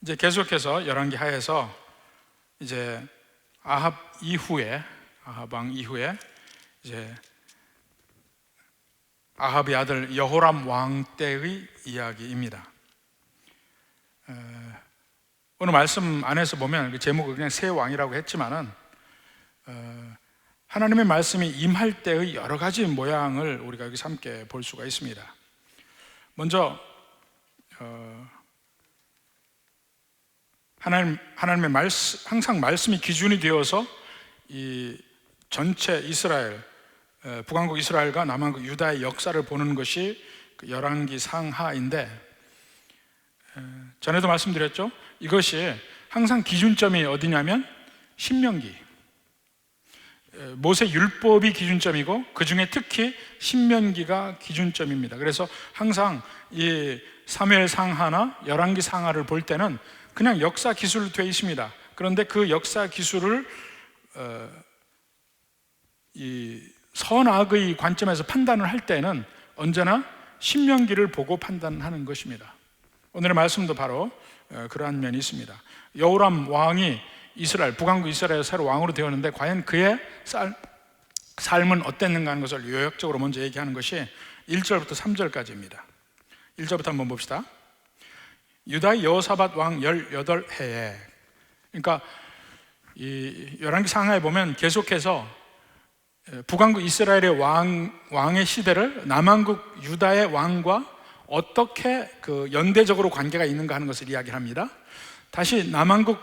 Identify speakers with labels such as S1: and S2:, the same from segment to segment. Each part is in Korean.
S1: 이제 계속해서 열왕기 하에서 이제 아합 왕 이후에 이제 아합의 아들 여호람 왕 때의 이야기입니다. 오늘 말씀 안에서 보면 그 제목을 그냥 새 왕이라고 했지만은 하나님의 말씀이 임할 때의 여러 가지 모양을 우리가 여기서 함께 볼 수가 있습니다. 먼저 하나님의 말씀, 항상 말씀이 기준이 되어서 이 전체 이스라엘, 북왕국 이스라엘과 남왕국 유다의 역사를 보는 것이 그 열왕기 상하인데, 전에도 말씀드렸죠. 이것이 항상 기준점이 어디냐면 신명기, 모세 율법이 기준점이고 그 중에 특히 신명기가 기준점입니다. 그래서 항상 이 사무엘 상하나 열왕기 상하를 볼 때는 그냥 역사 기술로 되어 있습니다. 그런데 그 역사 기술을 이 선악의 관점에서 판단을 할 때는 언제나 신명기를 보고 판단하는 것입니다. 오늘의 말씀도 바로 그러한 면이 있습니다. 여호람 왕이 이스라엘, 북왕국 이스라엘 새로 왕으로 되었는데 과연 그의 삶은 어땠는가 하는 것을 요약적으로 먼저 얘기하는 것이 1절부터 3절까지입니다. 1절부터 한번 봅시다. 유다의 여호사밧 왕 18해에, 그러니까 이 열왕기 상하에 보면 계속해서 북왕국 이스라엘의 왕의 시대를 남왕국 유다의 왕과 어떻게 그 연대적으로 관계가 있는가 하는 것을 이야기합니다. 다시 남왕국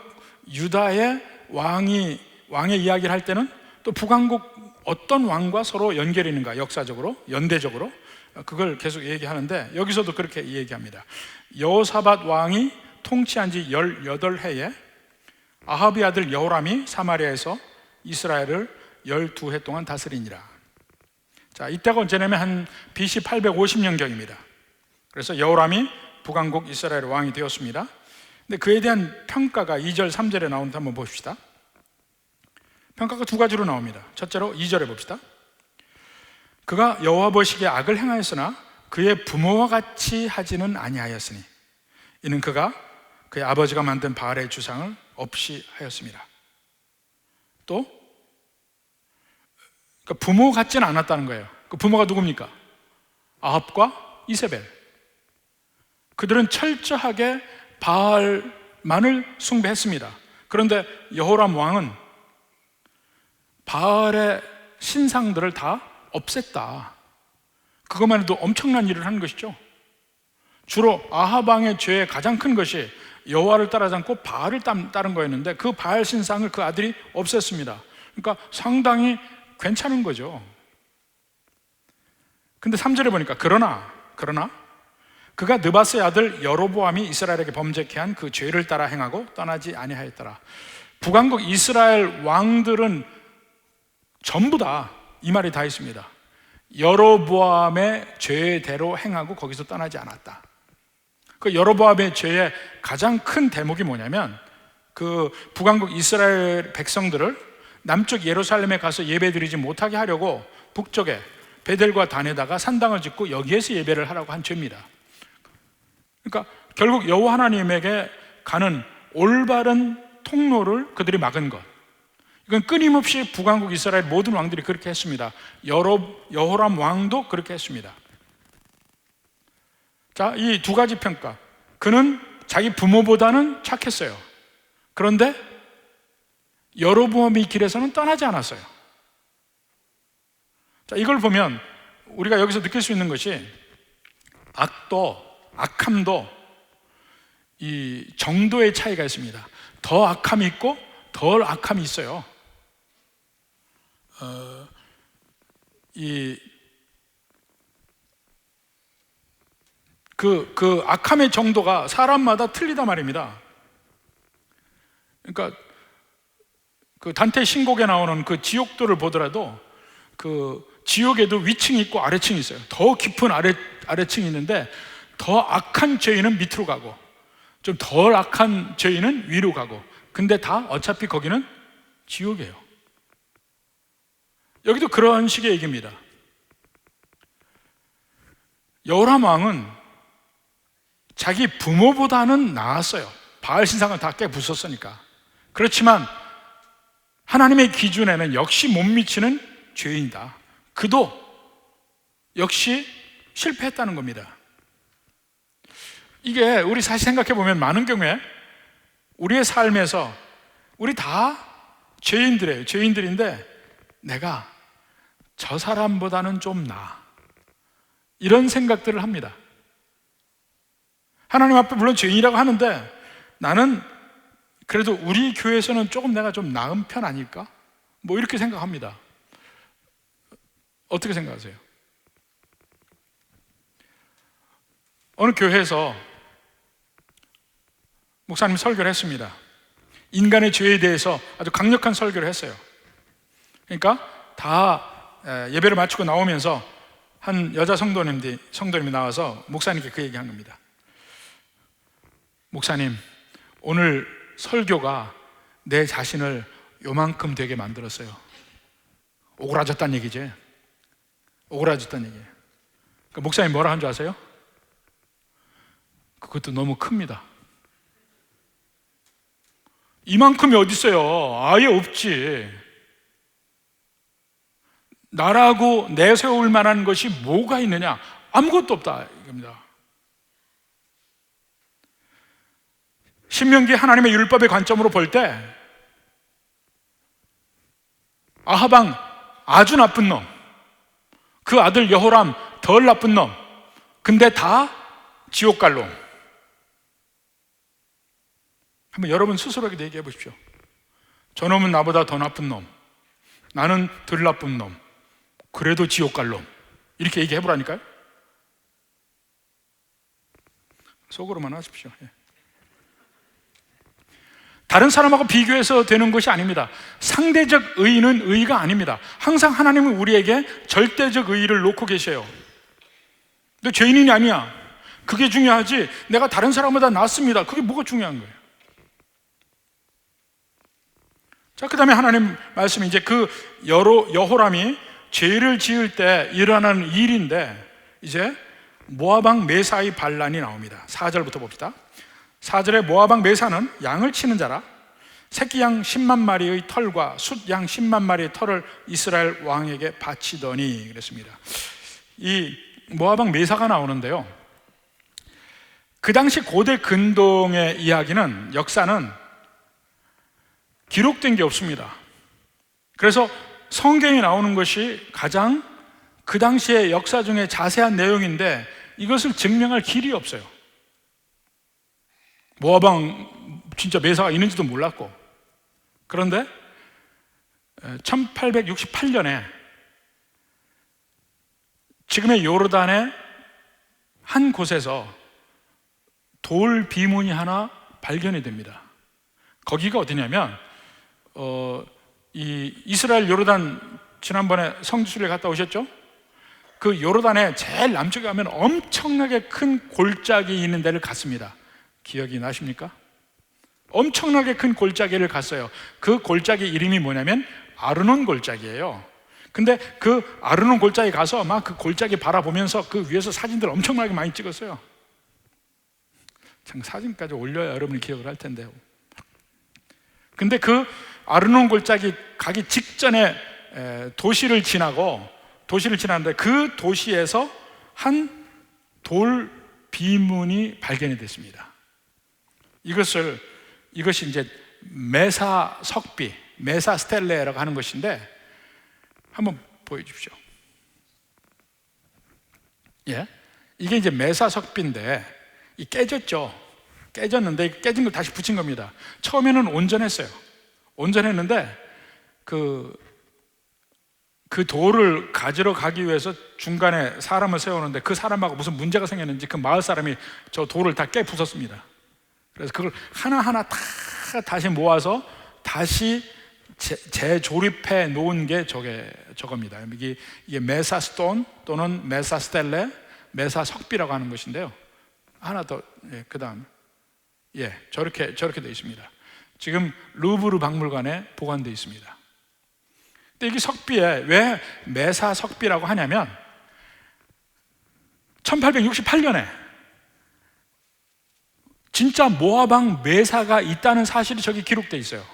S1: 유다의 왕의 이야기를 할 때는 또 북왕국 어떤 왕과 서로 연결이 있는가, 역사적으로 연대적으로 그걸 계속 얘기하는데, 여기서도 그렇게 얘기합니다. 여호사밧 왕이 통치한 지 18해에 아합의 아들 여호람이 사마리아에서 이스라엘을 12해 동안 다스리니라. 자, 이때가 언제냐면 한 BC 850년경입니다. 그래서 여호람이 북왕국 이스라엘의 왕이 되었습니다. 근데 그에 대한 평가가 2절, 3절에 나오는데 한번 봅시다. 평가가 두 가지로 나옵니다. 첫째로 2절에 봅시다. 그가 여호와 보시기에 악을 행하였으나 그의 부모와 같이 하지는 아니하였으니 이는 그가 그의 아버지가 만든 바알의 주상을 없이 하였습니다. 또 그러니까 부모 같지는 않았다는 거예요. 그 부모가 누굽니까? 아합과 이세벨. 그들은 철저하게 바알만을 숭배했습니다. 그런데 여호람 왕은 바알의 신상들을 다 없앴다. 그것만 해도 엄청난 일을 하는 것이죠. 주로 아합 왕의 죄의 가장 큰 것이 여호와를 따르지 않고 바알을 따른 거였는데 그 바알 신상을 그 아들이 없앴습니다. 그러니까 상당히 괜찮은 거죠. 근데 3절에 보니까 그러나 그가 느바스의 아들 여로보암이 이스라엘에게 범죄케 한 그 죄를 따라 행하고 떠나지 아니하였더라. 북왕국 이스라엘 왕들은 전부 다 이 말이 다 있습니다. 여로보암의 죄대로 행하고 거기서 떠나지 않았다. 그 여로보암의 죄의 가장 큰 대목이 뭐냐면 그 북왕국 이스라엘 백성들을 남쪽 예루살렘에 가서 예배드리지 못하게 하려고 북쪽에 베델과 단에다가 산당을 짓고 여기에서 예배를 하라고 한 죄입니다. 그러니까 결국 여호와 하나님에게 가는 올바른 통로를 그들이 막은 것, 이건 끊임없이 북왕국 이스라엘 모든 왕들이 그렇게 했습니다. 여호람 왕도 그렇게 했습니다. 자, 이 두 가지 평가. 그는 자기 부모보다는 착했어요. 그런데 여로보암의 길에서는 떠나지 않았어요. 자, 이걸 보면 우리가 여기서 느낄 수 있는 것이 악함도 이 정도의 차이가 있습니다. 더 악함이 있고 덜 악함이 있어요. 그 악함의 정도가 사람마다 틀리다 말입니다. 그러니까 그 단테 신곡에 나오는 그 지옥도를 보더라도 그 지옥에도 위층이 있고 아래층이 있어요. 더 깊은 아래층이 있는데 더 악한 죄인은 밑으로 가고 좀 덜 악한 죄인은 위로 가고, 근데 다 어차피 거기는 지옥이에요. 여기도 그런 식의 얘기입니다. 여호람 왕은 자기 부모보다는 나았어요. 바알 신상을 다 깨부쉈으니까. 그렇지만 하나님의 기준에는 역시 못 미치는 죄인이다. 그도 역시 실패했다는 겁니다. 이게 우리 사실 생각해 보면 많은 경우에 우리의 삶에서 우리 다 죄인들이에요. 죄인들인데 내가 저 사람보다는 좀 나아, 이런 생각들을 합니다. 하나님 앞에 물론 죄인이라고 하는데 나는 그래도 우리 교회에서는 조금 내가 좀 나은 편 아닐까? 뭐 이렇게 생각합니다. 어떻게 생각하세요? 어느 교회에서 목사님 설교를 했습니다. 인간의 죄에 대해서 아주 강력한 설교를 했어요. 그러니까 다 예배를 마치고 나오면서 한 여자 성도님이 나와서 목사님께 그 얘기한 겁니다. 목사님, 오늘 설교가 내 자신을 요만큼 되게 만들었어요. 오그라졌다는 얘기지. 오그라졌다는 얘기예요. 그러니까 목사님 뭐라 한 줄 아세요? 그것도 너무 큽니다. 이만큼이 어디 있어요? 아예 없지. 나라고 내세울 만한 것이 뭐가 있느냐? 아무것도 없다 이겁니다. 신명기 하나님의 율법의 관점으로 볼 때 아하방 아주 나쁜 놈, 그 아들 여호람 덜 나쁜 놈, 근데 다 지옥 갈 놈. 한번 여러분 스스로에게 얘기해 보십시오. 저놈은 나보다 더 나쁜 놈, 나는 덜 나쁜 놈, 그래도 지옥 갈 놈. 이렇게 얘기해 보라니까요. 속으로만 하십시오. 다른 사람하고 비교해서 되는 것이 아닙니다. 상대적 의의는 의의가 아닙니다. 항상 하나님은 우리에게 절대적 의의를 놓고 계셔요. 너 죄인이 아니야, 그게 중요하지 내가 다른 사람보다 낫습니다, 그게 뭐가 중요한 거예요? 자, 그 다음에 하나님 말씀이 이제 그 여호람이 죄를 지을 때 일어나는 일인데 이제 모압왕 메사의 반란이 나옵니다. 4절부터 봅시다. 4절에 모압왕 메사는 양을 치는 자라 새끼 양 10만 마리의 털과 숫양 10만 마리의 털을 이스라엘 왕에게 바치더니 그랬습니다. 이 모압왕 메사가 나오는데요, 그 당시 고대 근동의 이야기는, 역사는 기록된 게 없습니다. 그래서 성경에 나오는 것이 가장 그 당시의 역사 중에 자세한 내용인데 이것을 증명할 길이 없어요. 모압왕 진짜 메사가 있는지도 몰랐고. 그런데 1868년에 지금의 요르단의 한 곳에서 돌 비문이 하나 발견이 됩니다. 거기가 어디냐면 이 이스라엘 요르단, 지난번에 성지순례 갔다 오셨죠? 그 요르단의 제일 남쪽에 가면 엄청나게 큰 골짜기 있는 데를 갔습니다. 기억이 나십니까? 엄청나게 큰 골짜기를 갔어요. 그 골짜기 이름이 뭐냐면 아르논 골짜기예요. 근데 그 아르논 골짜기 가서 막 그 골짜기 바라보면서 그 위에서 사진들 엄청나게 많이 찍었어요. 참 사진까지 올려야 여러분이 기억을 할 텐데요. 근데 그 아르논 골짜기 가기 직전에 도시를 지나는데 그 도시에서 한 돌 비문이 발견이 됐습니다. 이것이 이제 메사 석비, 메사 스텔레라고 하는 것인데 한번 보여주십시오. 예, 이게 이제 메사 석비인데 이 깨졌는데 깨진 걸 다시 붙인 겁니다. 처음에는 온전했어요. 온전했는데 그 돌을 가지러 가기 위해서 중간에 사람을 세우는데 그 사람하고 무슨 문제가 생겼는지 그 마을 사람이 저 돌을 다 깨부쉈습니다. 그래서 그걸 하나하나 다 다시 모아서 다시 재조립해 놓은 게 저겁니다. 이게 메사스톤 또는 메사스텔레, 메사석비라고 하는 것인데요. 하나 더, 그 다음, 저렇게 되어 있습니다. 지금 루브르 박물관에 보관되어 있습니다. 근데 이게 석비에 왜 메사석비라고 하냐면 1868년에 진짜 모압 왕 메사가 있다는 사실이 저기 기록되어 있어요.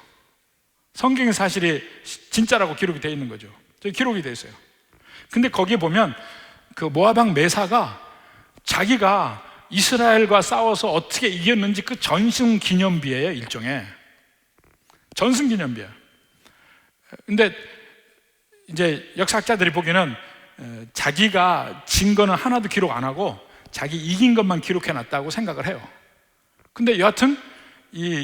S1: 성경의 사실이 진짜라고 기록이 되어 있는 거죠. 저기 기록이 되어 있어요. 근데 거기에 보면 그 모압 왕 메사가 자기가 이스라엘과 싸워서 어떻게 이겼는지 그 전승 기념비예요. 일종의 전승 기념비예요. 근데 이제 역사학자들이 보기에는 자기가 진 거는 하나도 기록 안 하고 자기 이긴 것만 기록해 놨다고 생각을 해요. 근데 여하튼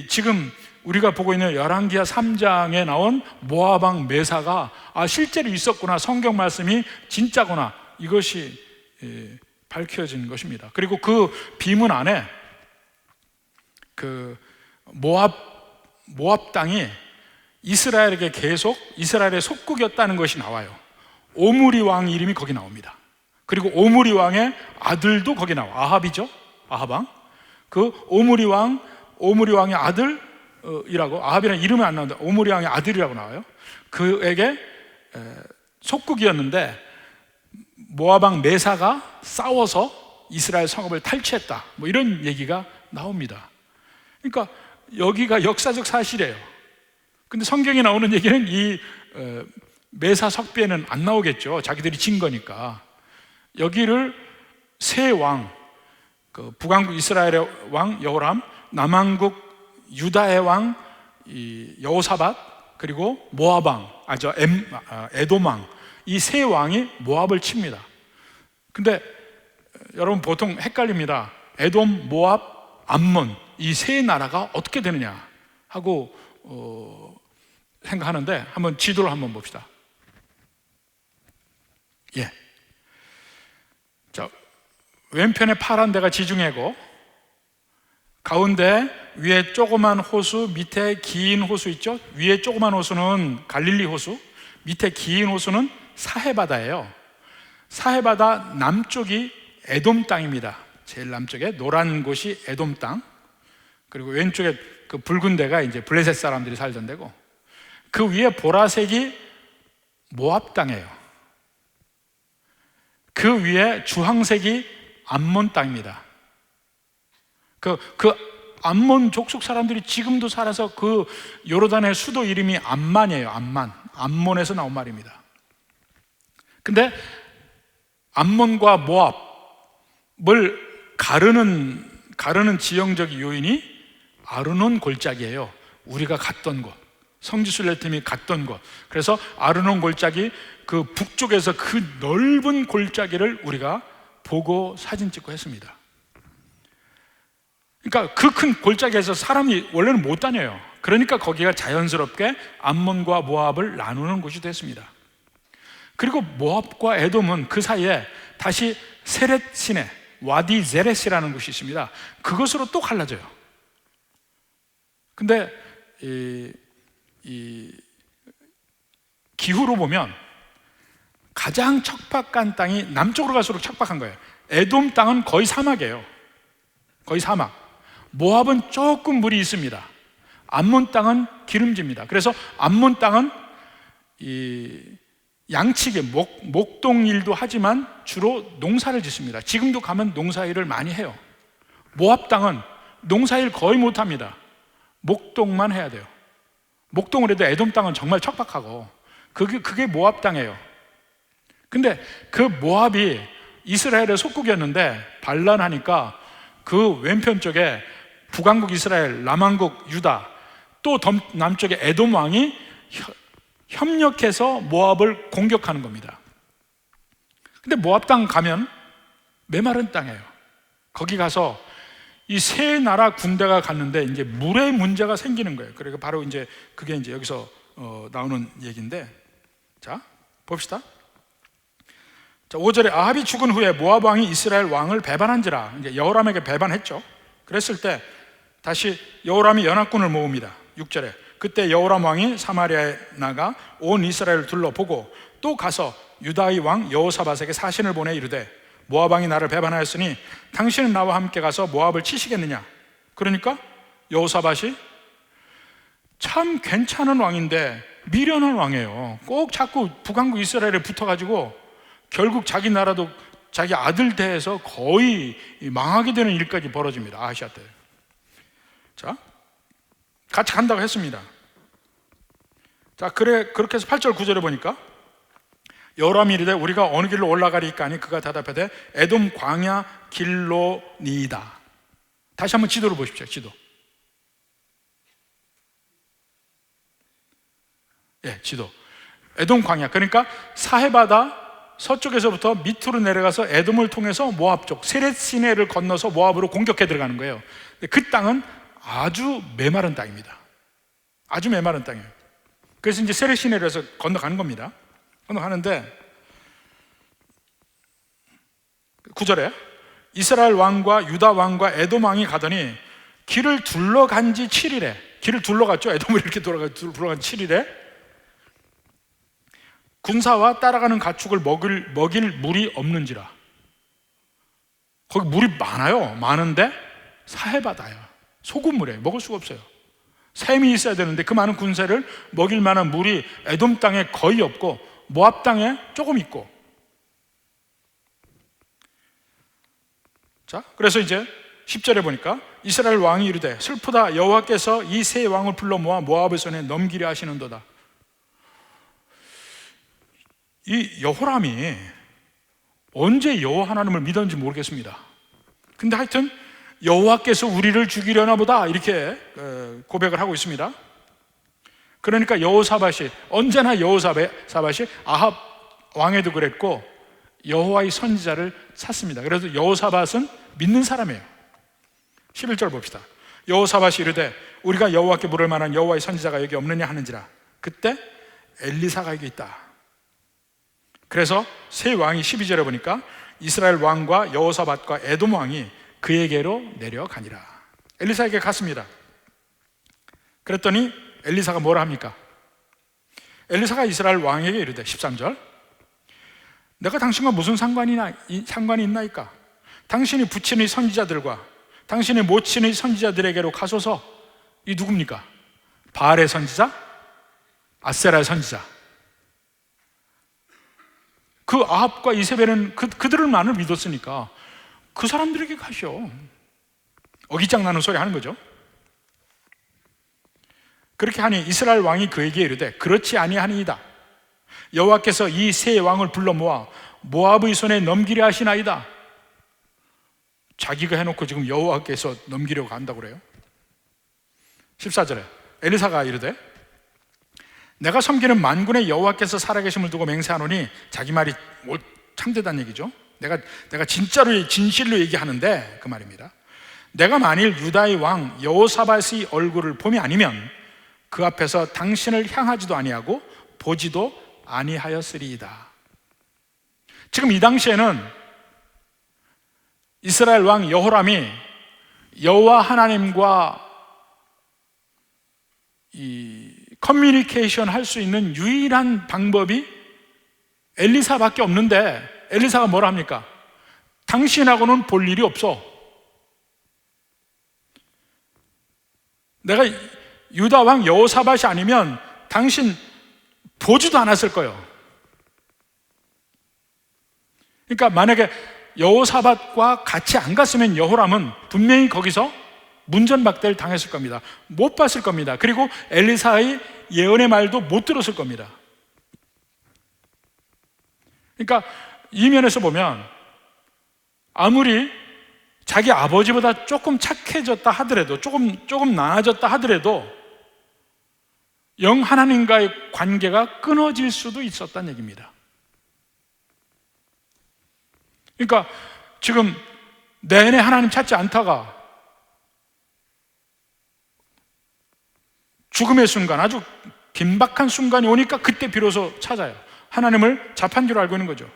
S1: 지금 우리가 보고 있는 열왕기하 3장에 나온 모압 왕 메사가 실제로 있었구나, 성경 말씀이 진짜구나, 이것이 밝혀진 것입니다. 그리고 그 비문 안에 그 모압 땅이 이스라엘에게 계속 이스라엘의 속국이었다는 것이 나와요. 오므리 왕 이름이 거기 나옵니다. 그리고 오므리 왕의 아들도 거기 나와. 아합이죠. 아합 왕. 그 오므리 왕의 아들이라고, 아합이라는 이름이 안 나오는데 오므리 왕의 아들이라고 나와요. 그에게 속국이었는데 모압 왕 메사가 싸워서 이스라엘 성읍을 탈취했다, 뭐 이런 얘기가 나옵니다. 그러니까 여기가 역사적 사실이에요. 근데 성경에 나오는 얘기는 이 메사 석비에는 안 나오겠죠. 자기들이 진 거니까. 여기를 세 왕, 그 북왕국 이스라엘의 왕 여호람, 남왕국 유다의 왕 여호사밧, 그리고 모압 왕, 에돔 왕, 이 세 왕이 모압을 칩니다. 근데 여러분 보통 헷갈립니다. 에돔, 모압, 암몬, 이 세 나라가 어떻게 되느냐 하고 생각하는데 한번 지도를 한번 봅시다. 예. 자, 왼편에 파란 데가 지중해고, 가운데 위에 조그만 호수, 밑에 긴 호수 있죠? 위에 조그만 호수는 갈릴리 호수, 밑에 긴 호수는 사해바다예요. 사해바다 남쪽이 에돔 땅입니다. 제일 남쪽에 노란 곳이 에돔 땅, 그리고 왼쪽에 그 붉은 데가 이제 블레셋 사람들이 살던 데고, 그 위에 보라색이 모압 땅이에요. 그 위에 주황색이 암몬 땅입니다. 그 암몬 족속 사람들이 지금도 살아서 그 요르단의 수도 이름이 암만이에요. 암몬에서 나온 말입니다. 근데 암몬과 모압을 가르는 지형적 요인이 아르논 골짜기예요. 우리가 갔던 곳, 성지순례팀이 갔던 곳. 그래서 아르논 골짜기 그 북쪽에서 그 넓은 골짜기를 우리가 보고 사진 찍고 했습니다. 그러니까 그 큰 골짜기에서 사람이 원래는 못 다녀요. 그러니까 거기가 자연스럽게 암몬과 모압을 나누는 곳이 됐습니다. 그리고 모압과 에돔은 그 사이에 다시 세렛 시내, 와디 제렛이라는 곳이 있습니다. 그것으로 또 갈라져요. 근데 이 기후로 보면 가장 척박한 땅이 남쪽으로 갈수록 척박한 거예요. 에돔 땅은 거의 사막이에요. 거의 사막. 모압은 조금 물이 있습니다. 암몬 땅은 기름집니다. 그래서 암몬 땅은 양치기, 목동 일도 하지만 주로 농사를 짓습니다. 지금도 가면 농사일을 많이 해요. 모압 땅은 농사일 거의 못합니다. 목동만 해야 돼요. 목동을 해도 에돔 땅은 정말 척박하고 그게 모압 땅이에요. 근데 그 모압이 이스라엘의 속국이었는데 반란하니까 그 왼편 쪽에 북왕국 이스라엘, 남왕국 유다, 또 남쪽에 에돔 왕이 협력해서 모압을 공격하는 겁니다. 근데 모압 땅 가면 메마른 땅이에요. 거기 가서 이 세 나라 군대가 갔는데 이제 물의 문제가 생기는 거예요. 그러니까 바로 이제 그게 이제 여기서 나오는 얘기인데, 자 봅시다. 자, 5절에 아합이 죽은 후에 모압 왕이 이스라엘 왕을 배반한지라, 이제 여호람에게 배반했죠. 그랬을 때 다시 여호람이 연합군을 모읍니다. 6절에 그때 여호람 왕이 사마리아에 나가 온 이스라엘을 둘러보고 또 가서 유다의 왕 여호사밧에게 사신을 보내 이르되 모압 왕이 나를 배반하였으니 당신은 나와 함께 가서 모압을 치시겠느냐. 그러니까 여호사밧이 참 괜찮은 왕인데 미련한 왕이에요. 꼭 자꾸 북왕국 이스라엘에 붙어가지고 결국 자기 나라도 자기 아들 대에서 거의 망하게 되는 일까지 벌어집니다. 아하시아 때. 자, 같이 간다고 했습니다. 자, 그렇게 해서 8절 9절에 보니까 여호람이 이르되 우리가 어느 길로 올라가리까 하니 그가 대답하되 에돔 광야 길로니이다. 다시 한번 지도를 보십시오. 지도. 예, 지도. 에돔 광야, 그러니까 사해바다 서쪽에서부터 밑으로 내려가서 에돔을 통해서 모압 쪽 세렛 시내를 건너서 모압으로 공격해 들어가는 거예요. 그 땅은 아주 메마른 땅입니다. 아주 메마른 땅이에요. 그래서 이제 세렛 시내로 해서 건너가는 겁니다. 건너가는데 9절에 이스라엘 왕과 유다 왕과 에돔 왕이 가더니 길을 둘러간 지 7일에, 길을 둘러갔죠. 에돔을 이렇게 둘러간 7일에 군사와 따라가는 가축을 먹일 물이 없는지라. 거기 물이 많아요. 많은데 사해바다야. 소금물에 먹을 수가 없어요. 샘이 있어야 되는데 그 많은 군사를 먹일 만한 물이 에돔 땅에 거의 없고 모압 땅에 조금 있고. 자, 그래서 이제 10절에 보니까 이스라엘 왕이 이르되 슬프다, 여호와께서 이 세 왕을 불러 모아 모압의 손에 넘기려 하시는도다. 이 여호람이 언제 여호와 하나님을 믿었는지 모르겠습니다. 근데 하여튼 여호와께서 우리를 죽이려나 보다 이렇게 고백을 하고 있습니다. 그러니까 여호사밧이, 언제나 여호사밧이 아합 왕에도 그랬고 여호와의 선지자를 찾습니다. 그래서 여호사밧은 믿는 사람이에요. 11절 봅시다. 여호사밧이 이르되 우리가 여호와께 물을 만한 여호와의 선지자가 여기 없느냐 하는지라. 그때 엘리사가 여기 있다. 그래서 세 왕이 12절에 보니까 이스라엘 왕과 여호사밧과 에돔 왕이 그에게로 내려가니라. 엘리사에게 갔습니다. 그랬더니 엘리사가 뭐라 합니까? 엘리사가 이스라엘 왕에게 이르되 13절 내가 당신과 무슨 상관이 있나이까? 당신이 부친의 선지자들과 당신의 모친의 선지자들에게로 가소서. 이 누굽니까? 바알의 선지자? 아세라의 선지자. 그 아합과 이세벨은 그들만을 믿었으니까 그 사람들에게 가시오. 어깃장 나는 소리 하는 거죠. 그렇게 하니 이스라엘 왕이 그에게 이르되 그렇지 아니하니이다. 여호와께서 이 세 왕을 불러 모아 모압의 손에 넘기려 하시나이다. 자기가 해놓고 지금 여호와께서 넘기려고 한다고 그래요. 14절에 엘리사가 이르되 내가 섬기는 만군의 여호와께서 살아계심을 두고 맹세하노니, 자기 말이 참되다는 얘기죠. 내가 진실로 얘기하는데 그 말입니다. 내가 만일 유다의 왕 여호사밧의 얼굴을 봄이 아니면 그 앞에서 당신을 향하지도 아니하고 보지도 아니하였으리이다. 지금 이 당시에는 이스라엘 왕 여호람이 여호와 하나님과 커뮤니케이션 할 수 있는 유일한 방법이 엘리사밖에 없는데 엘리사가 뭐라 합니까? 당신하고는 볼 일이 없어. 내가 유다 왕 여호사밧이 아니면 당신 보지도 않았을 거예요. 그러니까 만약에 여호사밧과 같이 안 갔으면 여호람은 분명히 거기서 문전박대를 당했을 겁니다. 못 봤을 겁니다. 그리고 엘리사의 예언의 말도 못 들었을 겁니다. 그러니까 이 면에서 보면 아무리 자기 아버지보다 조금 착해졌다 하더라도, 조금 나아졌다 하더라도 영 하나님과의 관계가 끊어질 수도 있었다는 얘기입니다. 그러니까 지금 내내 하나님 찾지 않다가 죽음의 순간, 아주 긴박한 순간이 오니까 그때 비로소 찾아요. 하나님을 자판기로 알고 있는 거죠.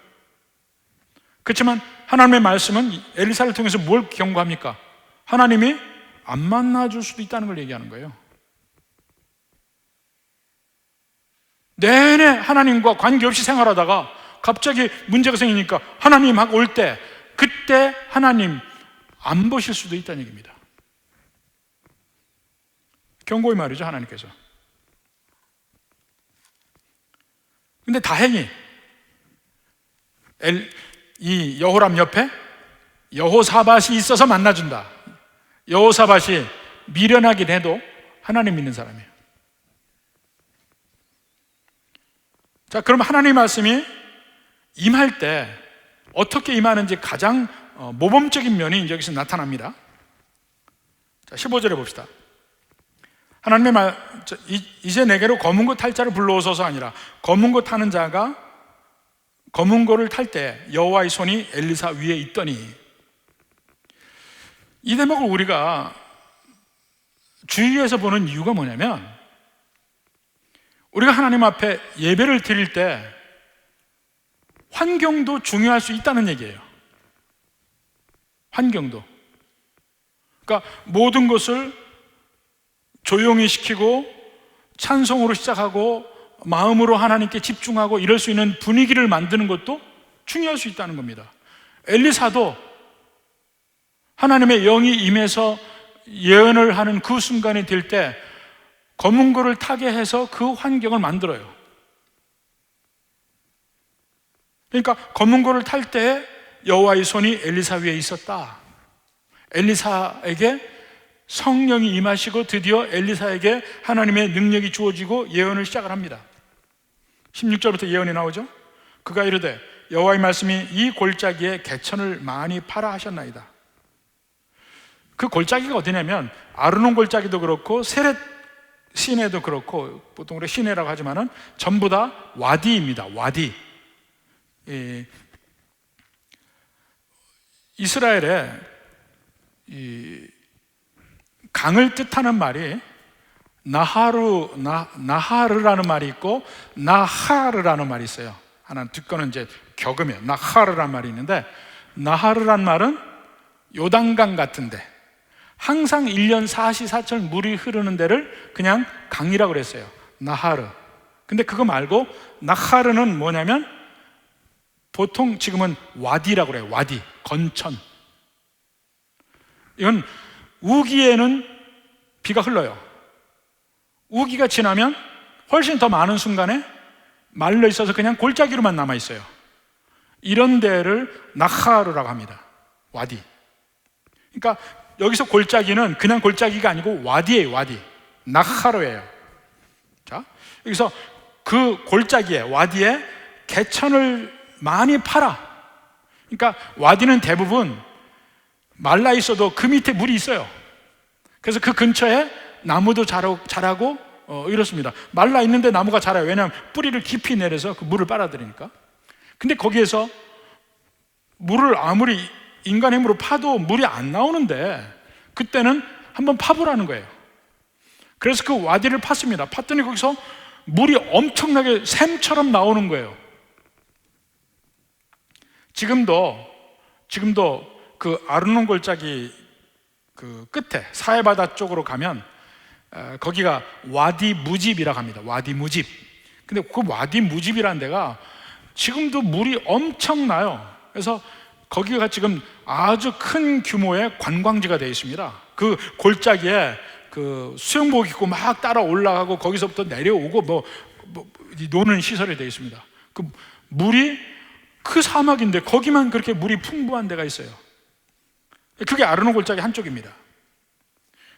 S1: 그렇지만 하나님의 말씀은 엘리사를 통해서 뭘 경고합니까? 하나님이 안 만나줄 수도 있다는 걸 얘기하는 거예요. 내내 하나님과 관계없이 생활하다가 갑자기 문제가 생기니까 하나님하고 올 때, 그때 하나님 안 보실 수도 있다는 얘기입니다. 경고의 말이죠, 하나님께서. 근데 다행히 이 여호람 옆에 여호사밧이 있어서 만나준다. 여호사밧이 미련하긴 해도 하나님 믿는 사람이에요. 자, 그럼 하나님의 말씀이 임할 때 어떻게 임하는지 가장 모범적인 면이 이제 여기서 나타납니다. 자, 15절에 봅시다. 하나님의 말, 이제 내게로 검은 고 탈 자를 불러오소서 아니라 검은 고 타는 자가 검은 고를 탈 때 여호와의 손이 엘리사 위에 있더니, 이 대목을 우리가 주의해서 보는 이유가 뭐냐면, 우리가 하나님 앞에 예배를 드릴 때 환경도 중요할 수 있다는 얘기예요. 환경도. 그러니까 모든 것을 조용히 시키고 찬송으로 시작하고 마음으로 하나님께 집중하고 이럴 수 있는 분위기를 만드는 것도 중요할 수 있다는 겁니다. 엘리사도 하나님의 영이 임해서 예언을 하는 그 순간이 될 때 검은 고를 타게 해서 그 환경을 만들어요. 그러니까 검은 고를 탈 때 여호와의 손이 엘리사 위에 있었다. 엘리사에게 성령이 임하시고 드디어 엘리사에게 하나님의 능력이 주어지고 예언을 시작을 합니다. 16절부터 예언이 나오죠. 그가 이르되 여호와의 말씀이 이 골짜기에 개천을 많이 파라 하셨나이다. 그 골짜기가 어디냐면 아르논 골짜기도 그렇고 세렛 시내도 그렇고, 보통 우리 시내라고 하지만은 전부 다 와디입니다. 와디. 이스라엘에 강을 뜻하는 말이 나하르라는 말이 있고 나하르라는 말이 있어요. 하나는 뒷거는 이제 격음이에요. 나하르라는 말이 있는데, 나하르란 말은 요단강 같은데 항상 1년 사시사철 물이 흐르는 데를 그냥 강이라고 그랬어요. 나하르. 근데 그거 말고 나하르는 뭐냐면 보통 지금은 와디라고 그래요. 와디, 건천. 이건 우기에는 비가 흘러요. 우기가 지나면 훨씬 더 많은 순간에 말려 있어서 그냥 골짜기로만 남아 있어요. 이런 데를 나하르라고 합니다. 와디. 그러니까 여기서 골짜기는 그냥 골짜기가 아니고 와디예요. 와디. 나하르예요. 자, 여기서 그 골짜기에, 와디에 개천을 많이 팔아. 그러니까 와디는 대부분 말라 있어도 그 밑에 물이 있어요. 그래서 그 근처에 나무도 자라고 이렇습니다. 말라 있는데 나무가 자라요. 왜냐하면 뿌리를 깊이 내려서 그 물을 빨아들이니까. 근데 거기에서 물을 아무리 인간 힘으로 파도 물이 안 나오는데, 그때는 한번 파보라는 거예요. 그래서 그 와디를 팠습니다. 팠더니 거기서 물이 엄청나게 샘처럼 나오는 거예요. 지금도 그 아르논 골짜기 그 끝에 사해바다 쪽으로 가면 거기가 와디 무집이라고 합니다. 와디 무집. 근데 그 와디 무집이라는 데가 지금도 물이 엄청나요. 그래서 거기가 지금 아주 큰 규모의 관광지가 되어 있습니다. 그 골짜기에 그 수영복 입고 막 따라 올라가고 거기서부터 내려오고 뭐 노는 시설이 되어 있습니다. 그 물이 그 사막인데 거기만 그렇게 물이 풍부한 데가 있어요. 그게 아르논 골짜기 한쪽입니다.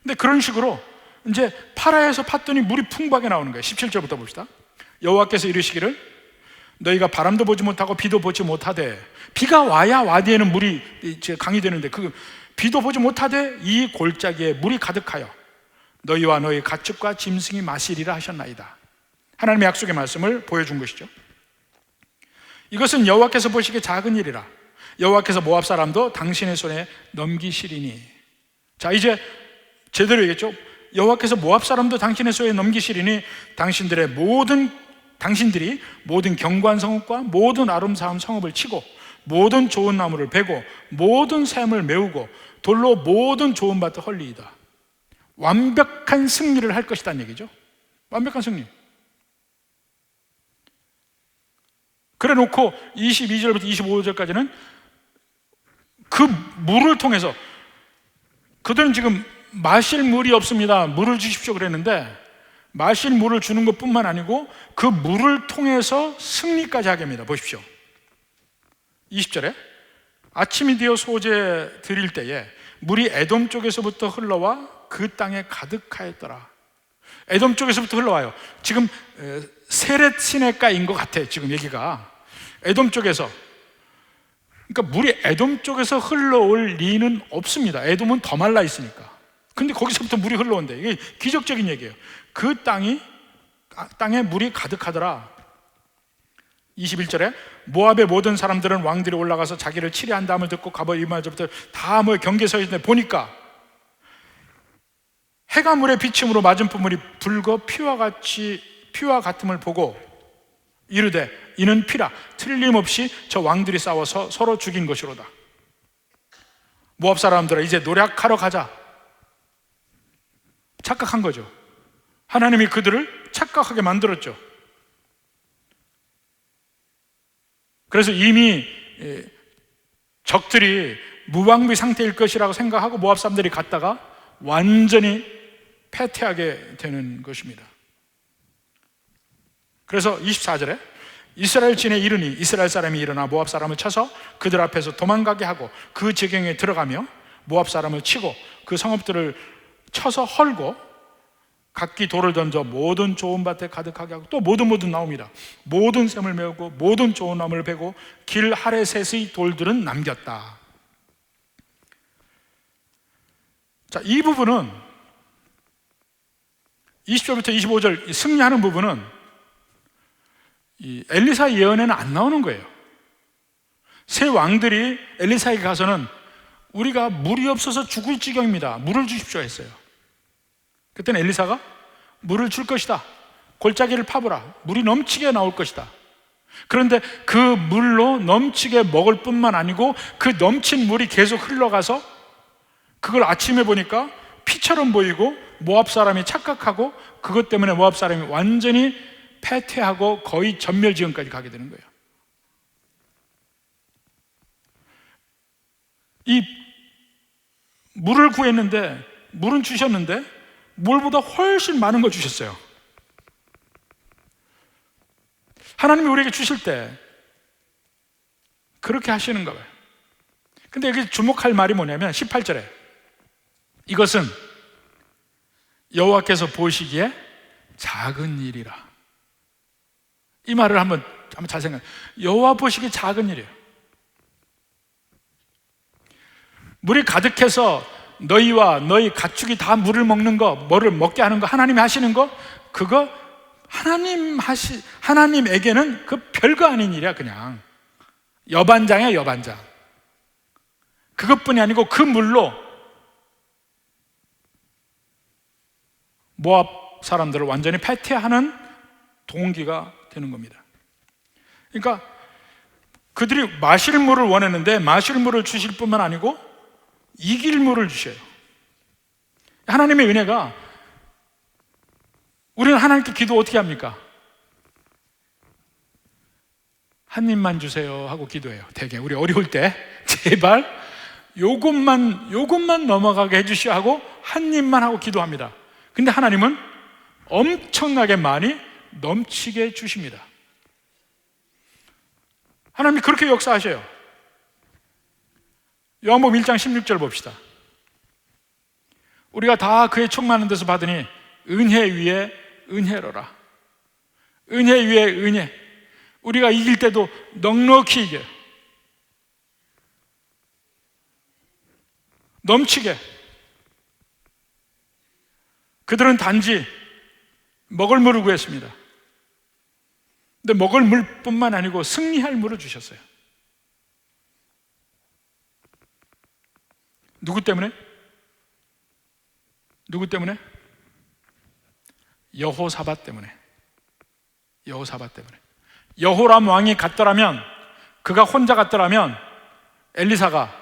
S1: 근데 그런 식으로 이제 파라에서 팠더니 물이 풍부하게 나오는 거예요. 17절부터 봅시다. 여호와께서 이르시기를 너희가 바람도 보지 못하고 비도 보지 못하되, 비가 와야 와디에는 물이 강이 되는데 그 비도 보지 못하되 이 골짜기에 물이 가득하여 너희와 너희 가축과 짐승이 마시리라 하셨나이다. 하나님의 약속의 말씀을 보여준 것이죠. 이것은 여호와께서 보시기에 작은 일이라 여호와께서 모압 사람도 당신의 손에 넘기시리니. 자, 이제 제대로 얘기했죠. 여호와께서 모압 사람도 당신의 손에 넘기시리니 당신들이 모든 견고한 성읍과 모든 아름다운 성읍을 치고 모든 좋은 나무를 베고 모든 샘을 메우고 돌로 모든 좋은 밭을 헐리이다. 완벽한 승리를 할 것이라는 얘기죠. 완벽한 승리. 그래 놓고 22절부터 25절까지는 그 물을 통해서, 그들은 지금 마실 물이 없습니다. 물을 주십시오 그랬는데 마실 물을 주는 것뿐만 아니고 그 물을 통해서 승리까지 하게 합니다. 보십시오. 20절에 아침이 되어 소재 드릴 때에 물이 에돔 쪽에서부터 흘러와 그 땅에 가득하였더라. 에돔 쪽에서부터 흘러와요. 지금 세렛 시내가인 것 같아요. 지금 얘기가 에돔 쪽에서. 그러니까 물이 에돔 쪽에서 흘러올 리는 없습니다. 에돔은 더 말라 있으니까. 근데 거기서부터 물이 흘러온대. 이게 기적적인 얘기예요. 그 땅에 물이 가득하더라. 21절에 모압의 모든 사람들은 왕들이 올라가서 자기를 치리한다함을 듣고 가버 이마저부터 다 모여 경계에 서 있는데 보니까 해가 물에 비침으로 맞은 뿔물이 붉어 피와 같음을 보고 이르되 이는 피라 틀림없이 저 왕들이 싸워서 서로 죽인 것이로다. 모압 사람들아 이제 노력하러 가자. 착각한 거죠. 하나님이 그들을 착각하게 만들었죠. 그래서 이미 적들이 무방비 상태일 것이라고 생각하고 모압 사람들이 갔다가 완전히 패퇴하게 되는 것입니다. 그래서 24절에 이스라엘 진에 이르니 이스라엘 사람이 일어나 모압 사람을 쳐서 그들 앞에서 도망가게 하고 그 지경에 들어가며 모압 사람을 치고 그 성읍들을 쳐서 헐고 각기 돌을 던져 모든 좋은 밭에 가득하게 하고 또 모든 나옵니다. 모든 샘을 메우고 모든 좋은 나무를 베고 길 하레셋의 돌들은 남겼다. 자, 이 부분은 20절부터 25절 승리하는 부분은 이 엘리사 예언에는 안 나오는 거예요. 세 왕들이 엘리사에게 가서는 우리가 물이 없어서 죽을 지경입니다. 물을 주십시오 했어요. 그때는 엘리사가 물을 줄 것이다. 골짜기를 파보라. 물이 넘치게 나올 것이다. 그런데 그 물로 넘치게 먹을 뿐만 아니고 그 넘친 물이 계속 흘러가서 그걸 아침에 보니까 피처럼 보이고 모압 사람이 착각하고 그것 때문에 모압 사람이 완전히 패퇴하고 거의 전멸 지경까지 가게 되는 거예요. 이 물을 구했는데 물은 주셨는데 물보다 훨씬 많은 걸 주셨어요. 하나님이 우리에게 주실 때 그렇게 하시는가 봐요. 근데 여기 주목할 말이 뭐냐면 18절에 이것은 여호와께서 보시기에 작은 일이라. 이 말을 한번 잘 생각해요. 여호와 보시기에 작은 일이에요. 물이 가득해서 너희와 너희 가축이 다 물을 먹는 거, 뭐를 먹게 하는 거, 하나님이 하시는 거, 그거 하나님에게는 그 별거 아닌 일이야. 그냥 여반장이야, 여반장. 그것뿐이 아니고 그 물로 모압 사람들을 완전히 패퇴하는 동기가 되는 겁니다. 그러니까 그들이 마실 물을 원했는데 마실 물을 주실 뿐만 아니고 이길 물을 주셔요. 하나님의 은혜가, 우리는 하나님께 기도 어떻게 합니까? 한 입만 주세요 하고 기도해요. 되게 우리 어려울 때 제발 요것만 넘어가게 해주시오 하고 한 입만 하고 기도합니다. 근데 하나님은 엄청나게 많이 넘치게 주십니다. 하나님이 그렇게 역사하셔요. 요한복음 1장 16절 봅시다. 우리가 다 그의 충만한 데서 받으니 은혜 위에 은혜로라. 은혜 위에 은혜. 우리가 이길 때도 넉넉히 이겨요. 넘치게. 그들은 단지 먹을 물을 구했습니다. 근데 먹을 물뿐만 아니고 승리할 물을 주셨어요. 누구 때문에? 누구 때문에? 여호사밧 때문에. 여호사밧 때문에. 여호람 왕이 갔더라면, 그가 혼자 갔더라면 엘리사가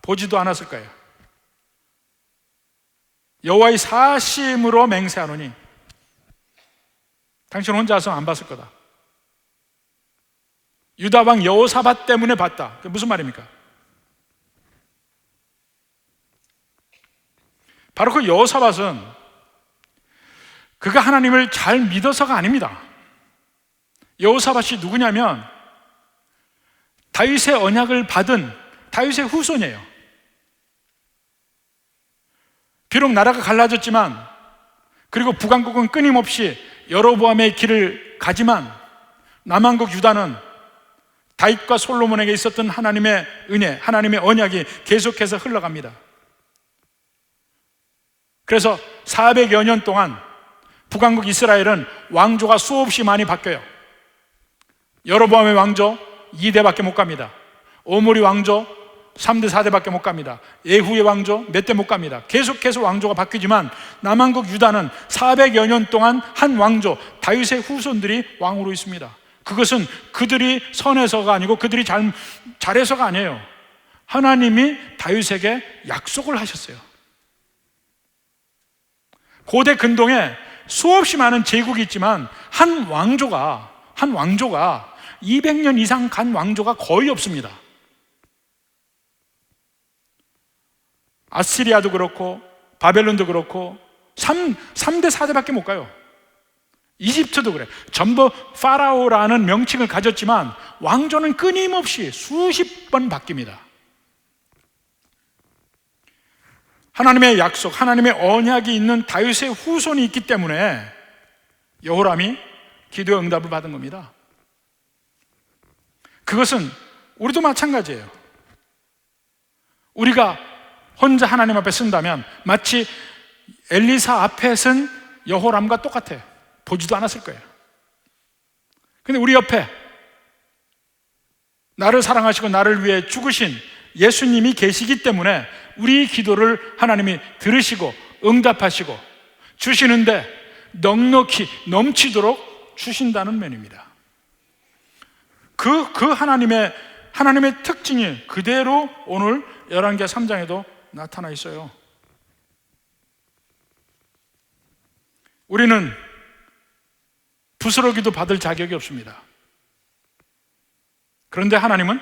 S1: 보지도 않았을 거예요. 여호와의 사심으로 맹세하노니 당신 혼자 와서 안 봤을 거다. 유다 왕 여호사밧 때문에 봤다. 그게 무슨 말입니까? 바로 그 여호사밧은 그가 하나님을 잘 믿어서가 아닙니다. 여호사밧이 누구냐면 다윗의 언약을 받은 다윗의 후손이에요. 비록 나라가 갈라졌지만, 그리고 북왕국은 끊임없이 여로보암의 길을 가지만, 남왕국 유다는 다윗과 솔로몬에게 있었던 하나님의 은혜, 하나님의 언약이 계속해서 흘러갑니다. 그래서 400여 년 동안 북왕국 이스라엘은 왕조가 수없이 많이 바뀌어요. 여로보암의 왕조 2대밖에 못 갑니다. 오므리 왕조 3대 4대밖에 못 갑니다. 예후의 왕조 몇 대 못 갑니다. 계속해서 왕조가 바뀌지만 남왕국 유다는 400여 년 동안 한 왕조 다윗의 후손들이 왕으로 있습니다. 그것은 그들이 선해서가 아니고 그들이 잘해서가 아니에요. 하나님이 다윗에게 약속을 하셨어요. 고대 근동에 수없이 많은 제국이 있지만 한 왕조가 200년 이상 간 왕조가 거의 없습니다. 아시리아도 그렇고 바벨론도 그렇고 3대 4대밖에 못 가요. 이집트도 그래. 전부 파라오라는 명칭을 가졌지만 왕조는 끊임없이 수십 번 바뀝니다. 하나님의 약속, 하나님의 언약이 있는 다윗의 후손이 있기 때문에 여호람이 기도의 응답을 받은 겁니다. 그것은 우리도 마찬가지예요. 우리가 혼자 하나님 앞에 쓴다면 마치 엘리사 앞에 쓴 여호람과 똑같아요. 보지도 않았을 거예요. 근데 우리 옆에 나를 사랑하시고 나를 위해 죽으신 예수님이 계시기 때문에 우리 기도를 하나님이 들으시고 응답하시고 주시는데 넉넉히 넘치도록 주신다는 면입니다. 그 하나님의 특징이 그대로 오늘 열왕기하 3장에도 나타나 있어요. 우리는 부스러기도 받을 자격이 없습니다. 그런데 하나님은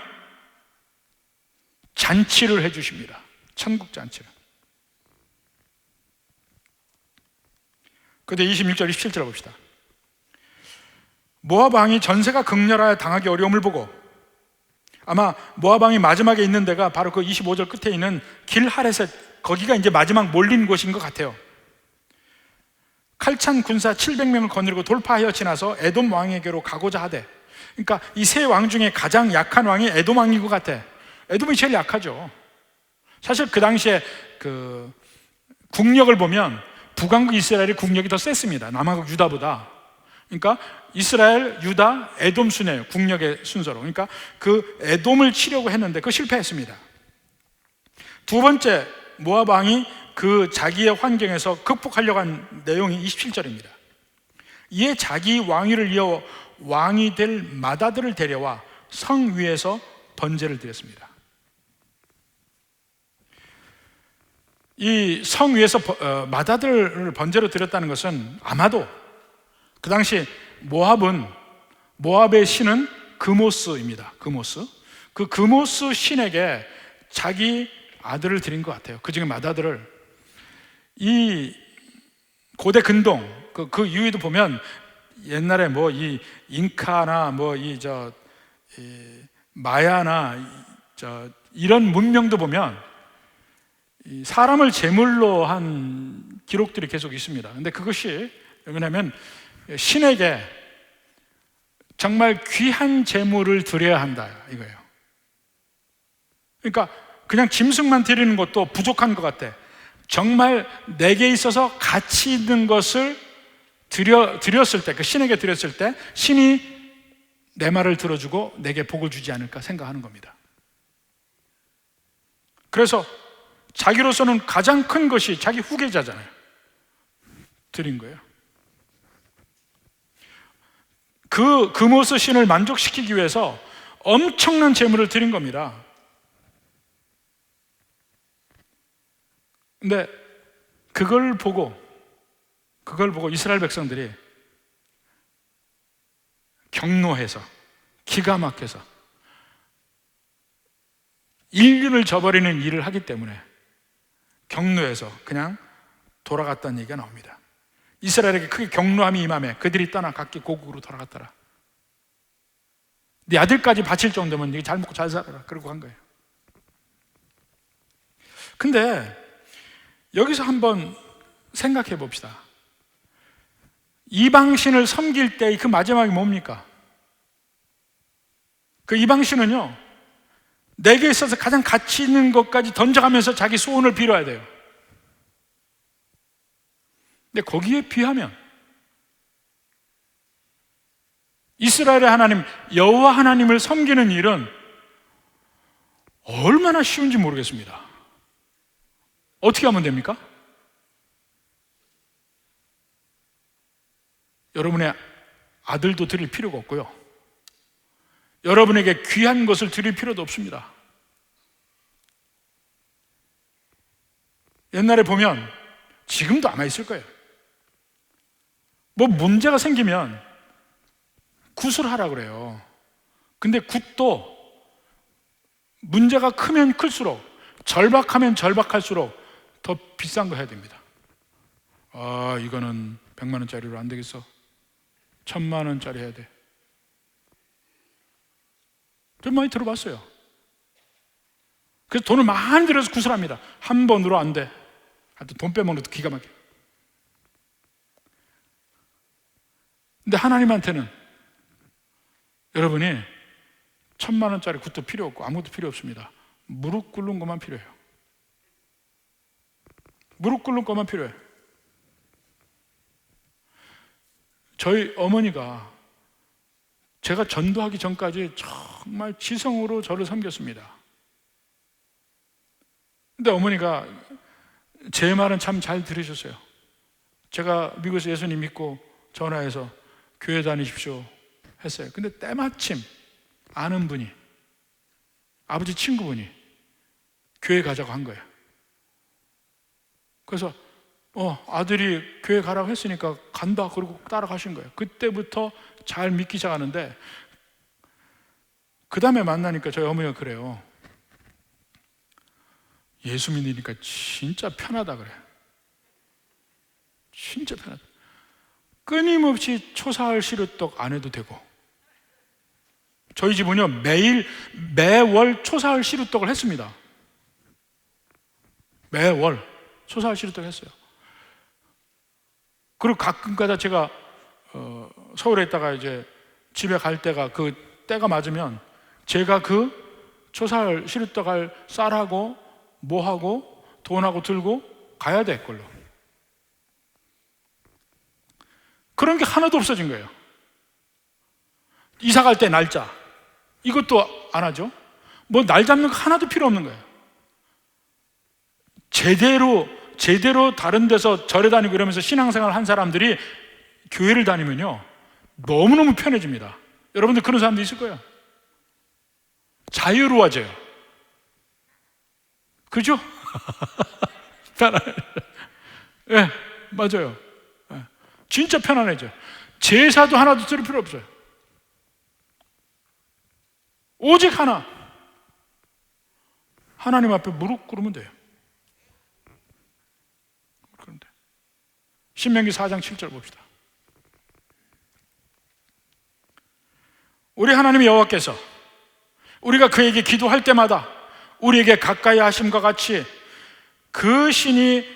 S1: 잔치를 해주십니다. 천국 잔치를. 그때 26절, 27절 봅시다. 모압 왕이 전세가 극렬하여 당하기 어려움을 보고, 아마 모압 왕이 마지막에 있는 데가 바로 그 25절 끝에 있는 길하레셋, 거기가 이제 마지막 몰린 곳인 것 같아요. 칼찬 군사 700명을 거느리고 돌파하여 지나서 에돔 왕에게로 가고자 하되, 그러니까 이 세 왕 중에 가장 약한 왕이 에돔 왕인 것 같아. 에돔이 제일 약하죠. 사실 그 당시에 그 국력을 보면 북왕국 이스라엘의 국력이 더 셌습니다. 남왕국 유다보다. 그러니까 이스라엘, 유다, 에돔 순이에요. 국력의 순서로. 그러니까 그 에돔을 치려고 했는데 그 실패했습니다. 두 번째, 모압 왕이 그 자기의 환경에서 극복하려고 한 내용이 27절입니다. 이에 자기 왕위를 이어 왕이 될 맏아들을 데려와 성 위에서 번제를 드렸습니다. 이 성 위에서 맏아들을 번제로 드렸다는 것은 아마도 그 당시 모압의 신은 그모스입니다. 그 그모스 신에게 자기 아들을 드린 것 같아요. 그 중에 맏아들을. 이 고대 근동 그 이후에도 보면 옛날에 뭐 이 잉카나 이 마야나 이런 문명도 보면 이 사람을 제물로 한 기록들이 계속 있습니다. 근데 그것이 왜냐하면 신에게 정말 귀한 제물을 드려야 한다 이거예요. 그러니까 그냥 짐승만 드리는 것도 부족한 것 같아. 정말 내게 있어서 가치 있는 것을 드렸을 때, 그 신에게 드렸을 때 신이 내 말을 들어주고 내게 복을 주지 않을까 생각하는 겁니다. 그래서 자기로서는 가장 큰 것이 자기 후계자잖아요. 드린 거예요. 그 그모스 신을 만족시키기 위해서 엄청난 제물을 드린 겁니다. 근데 그걸 보고 이스라엘 백성들이 경노해서 기가 막혀서 인륜을 저버리는 일을 하기 때문에 경노해서 그냥 돌아갔다는 얘기가 나옵니다. 이스라엘에게 크게 경노함이 임하며 그들이 떠나 각기 고국으로 돌아갔더라. 네 아들까지 바칠 정도면 네가 잘 먹고 잘 살아라. 그러고 간 거예요. 근데 여기서 한번 생각해 봅시다. 이방신을 섬길 때 그 마지막이 뭡니까? 그 이방신은요, 내게 있어서 가장 가치 있는 것까지 던져가면서 자기 소원을 빌어야 돼요. 근데 거기에 비하면 이스라엘의 하나님 여호와 하나님을 섬기는 일은 얼마나 쉬운지 모르겠습니다. 어떻게 하면 됩니까? 여러분의 아들도 드릴 필요가 없고요, 여러분에게 귀한 것을 드릴 필요도 없습니다. 옛날에 보면, 지금도 아마 있을 거예요, 뭐 문제가 생기면 굿을 하라 그래요. 근데 굿도 문제가 크면 클수록, 절박하면 절박할수록 더 비싼 거 해야 됩니다. 아, 이거는 100만 원짜리로 안 되겠어, 1000만 원짜리 해야 돼. 좀 많이 들어봤어요. 그래서 돈을 많이 들여서 구슬합니다. 한 번으로 안 돼. 하여튼 돈 빼먹는 것도 기가 막혀. 근데 하나님한테는 여러분이 1000만 원짜리 굿도 필요 없고 아무것도 필요 없습니다. 무릎 꿇는 것만 필요해요. 무릎 꿇는 것만 필요해요. 저희 어머니가 제가 전도하기 전까지 정말 지성으로 저를 섬겼습니다. 근데 어머니가 제 말은 참 잘 들으셨어요. 제가 미국에서 예수님 믿고 전화해서 교회 다니십시오 했어요. 근데 때마침 아는 분이, 아버지 친구분이 교회 가자고 한 거예요. 그래서 아들이 교회 가라고 했으니까 간다 그러고 따라가신 거예요. 그때부터 잘 믿기 시작하는데, 그 다음에 만나니까 저희 어머니가 그래요. 예수 믿으니까 진짜 편하다 그래. 진짜 편하다. 끊임없이 초사할 시루떡 안 해도 되고, 저희 집은요 매월 초사할 시루떡을 했습니다. 매월 초사할 시루떡 했어요. 그리고 가끔가다 제가 서울에 있다가 이제 집에 갈 때가, 그 때가 맞으면 제가 그 초사할 시루떡할 쌀하고 뭐하고 돈하고 들고 가야 될 걸로. 그런 게 하나도 없어진 거예요. 이사 갈 때 날짜, 이것도 안 하죠. 뭐 날 잡는 거 하나도 필요 없는 거예요. 제대로 다른 데서 절에 다니고 이러면서 신앙생활 한 사람들이 교회를 다니면요 너무너무 편해집니다. 여러분들 그런 사람도 있을 거예요. 자유로워져요. 그죠? 편안해. 네, 맞아요. 네, 진짜 편안해져요. 제사도 하나도 드릴 필요 없어요. 오직 하나, 하나님 앞에 무릎 꿇으면 돼요. 그런데 신명기 4장 7절 봅시다. 우리 하나님 여호와께서 우리가 그에게 기도할 때마다 우리에게 가까이 하심과 같이 그 신이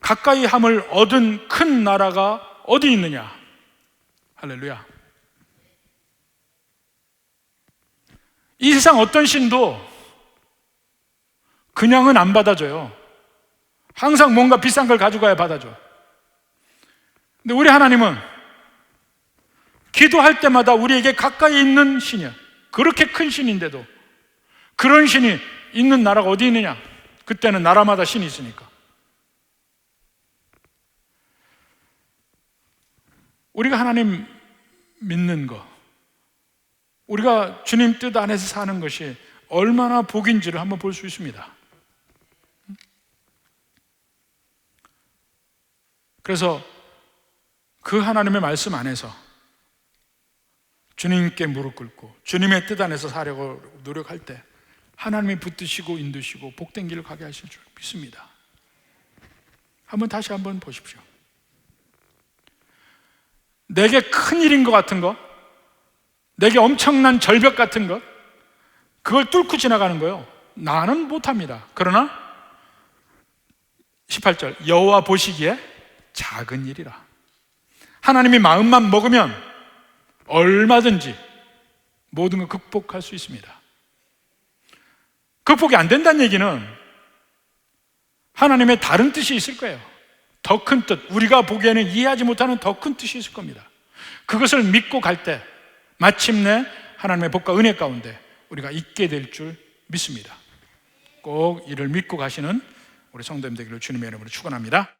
S1: 가까이 함을 얻은 큰 나라가 어디 있느냐. 할렐루야. 이 세상 어떤 신도 그냥은 안 받아줘요. 항상 뭔가 비싼 걸 가져가야 받아줘. 근데 우리 하나님은 기도할 때마다 우리에게 가까이 있는 신이야. 그렇게 큰 신인데도 그런 신이 있는 나라가 어디 있느냐? 그때는 나라마다 신이 있으니까. 우리가 하나님 믿는 거, 우리가 주님 뜻 안에서 사는 것이 얼마나 복인지를 한번 볼 수 있습니다. 그래서 그 하나님의 말씀 안에서 주님께 무릎 꿇고 주님의 뜻 안에서 사려고 노력할 때 하나님이 붙드시고 인도시고 복된 길을 가게 하실 줄 믿습니다. 다시 한번 보십시오. 내게 큰일인 것 같은 거, 내게 엄청난 절벽 같은 것, 그걸 뚫고 지나가는 거요, 나는 못합니다. 그러나 18절, 여호와 보시기에 작은 일이라. 하나님이 마음만 먹으면 얼마든지 모든 걸 극복할 수 있습니다. 극복이 안 된다는 얘기는 하나님의 다른 뜻이 있을 거예요. 더 큰 뜻, 우리가 보기에는 이해하지 못하는 더 큰 뜻이 있을 겁니다. 그것을 믿고 갈 때 마침내 하나님의 복과 은혜 가운데 우리가 있게 될 줄 믿습니다. 꼭 이를 믿고 가시는 우리 성도님 되기를 주님의 이름으로 축원합니다.